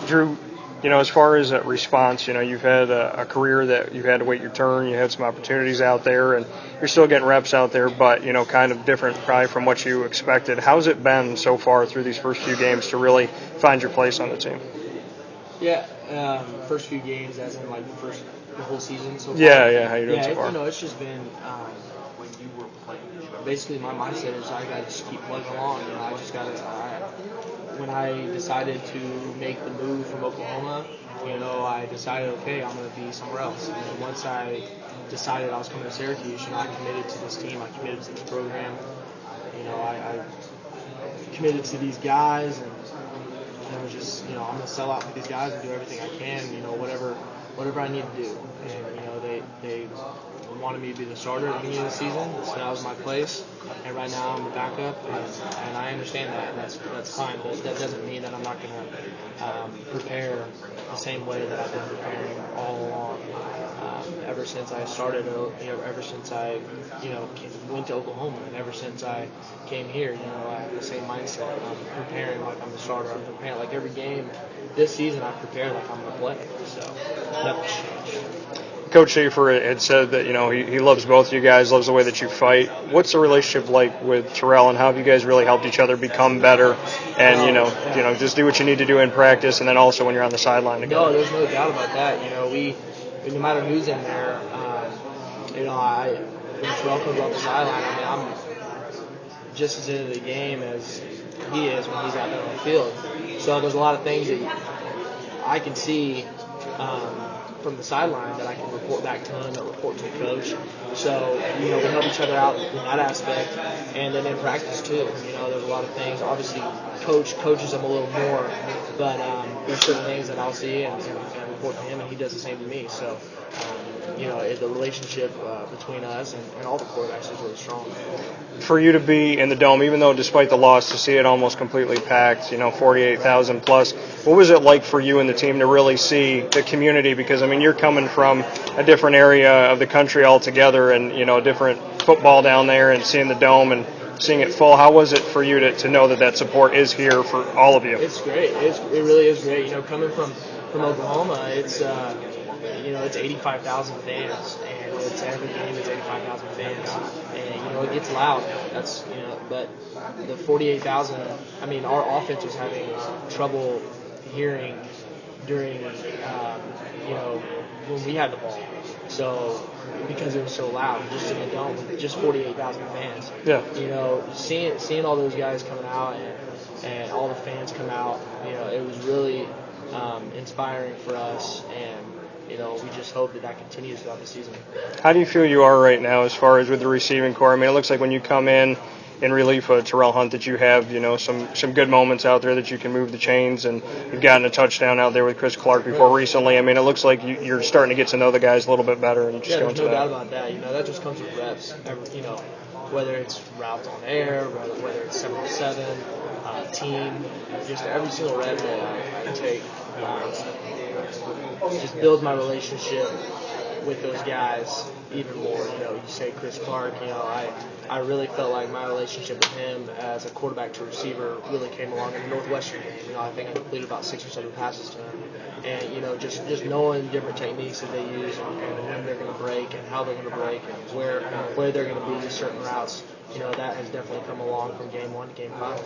Drew, as far as a response, you've had a career that you've had to wait your turn. You had some opportunities out there, and you're still getting reps out there, but, kind of different probably from what you expected. How's it been so far through these first few games to really find your place on the team? Yeah, first few games, as in like the whole season so far. Yeah. How you doing so far? It's just been basically my mindset is I got to just keep plugging along. I just got to. When I decided to make the move from Oklahoma, I decided, okay, I'm going to be somewhere else. And once I decided I was coming to Syracuse, I committed to this team, I committed to this program. I committed to these guys, and it was just, I'm going to sell out for these guys and do everything I can, whatever I need to do. And, they wanted me to be the starter at the beginning of the season, so that was my place. And right now I'm the backup, and I understand that, and that's fine. But that doesn't mean that I'm not going to prepare the same way that I've been preparing all along. Ever since I started, ever since I, went to Oklahoma, and ever since I came here, I have the same mindset. I'm preparing like I'm the starter. I'm preparing like every game this season. I've prepared like I'm going to play. So nothing's changed. Coach Schaefer had said that, he loves both of you guys, loves the way that you fight. What's the relationship like with Terrell, and how have you guys really helped each other become better and, just do what you need to do in practice and then also when you're on the sideline together? No, there's no doubt about that. No matter who's in there, when Terrell comes off the sideline, I'm just as into the game as he is when he's out there on the field. So there's a lot of things that I can see from the sideline that I can report back to him or report to the coach. So, we help each other out in that aspect. And then in practice, too. There's a lot of things. Obviously, coach coaches him a little more, but there's certain things that I'll see and report to him, and he does the same to me. So, the relationship between us and all the quarterbacks is really strong. For you to be in the Dome, even though despite the loss, to see it almost completely packed, 48,000 plus, what was it like for you and the team to really see the community? Because, you're coming from a different area of the country altogether and, a different football down there and seeing the Dome and seeing it full. How was it for you to know that support is here for all of you? It's great. It really is great. Coming from Oklahoma, it's 85,000 fans, and it's every game. It's 85,000 fans, and it gets loud. That's but the 48,000. Our offense was having trouble hearing during when we had the ball. So because it was so loud, just in the Dome, with just 48,000 fans. Yeah. Seeing all those guys coming out and all the fans come out, it was really inspiring for us, and we just hope that continues throughout the season. How do you feel you are right now as far as with the receiving core? It looks like when you come in relief of Terrel Hunt that you have, some good moments out there that you can move the chains, and you've gotten a touchdown out there with Chris Clark before recently. It looks like you're starting to get to know the guys a little bit better. And just there's no doubt about that. That just comes with reps. Whether it's routes on air, whether it's 7-7, team, just every single rep that I take just builds my relationship with those guys even more. You say Chris Clark, I really felt like my relationship with him as a quarterback to receiver really came along in the Northwestern game. I think I completed about 6 or 7 passes to him. And, just knowing different techniques that they use and when they're going to break and how they're going to break and where they're going to be certain routes, that has definitely come along from game 1 to game 5.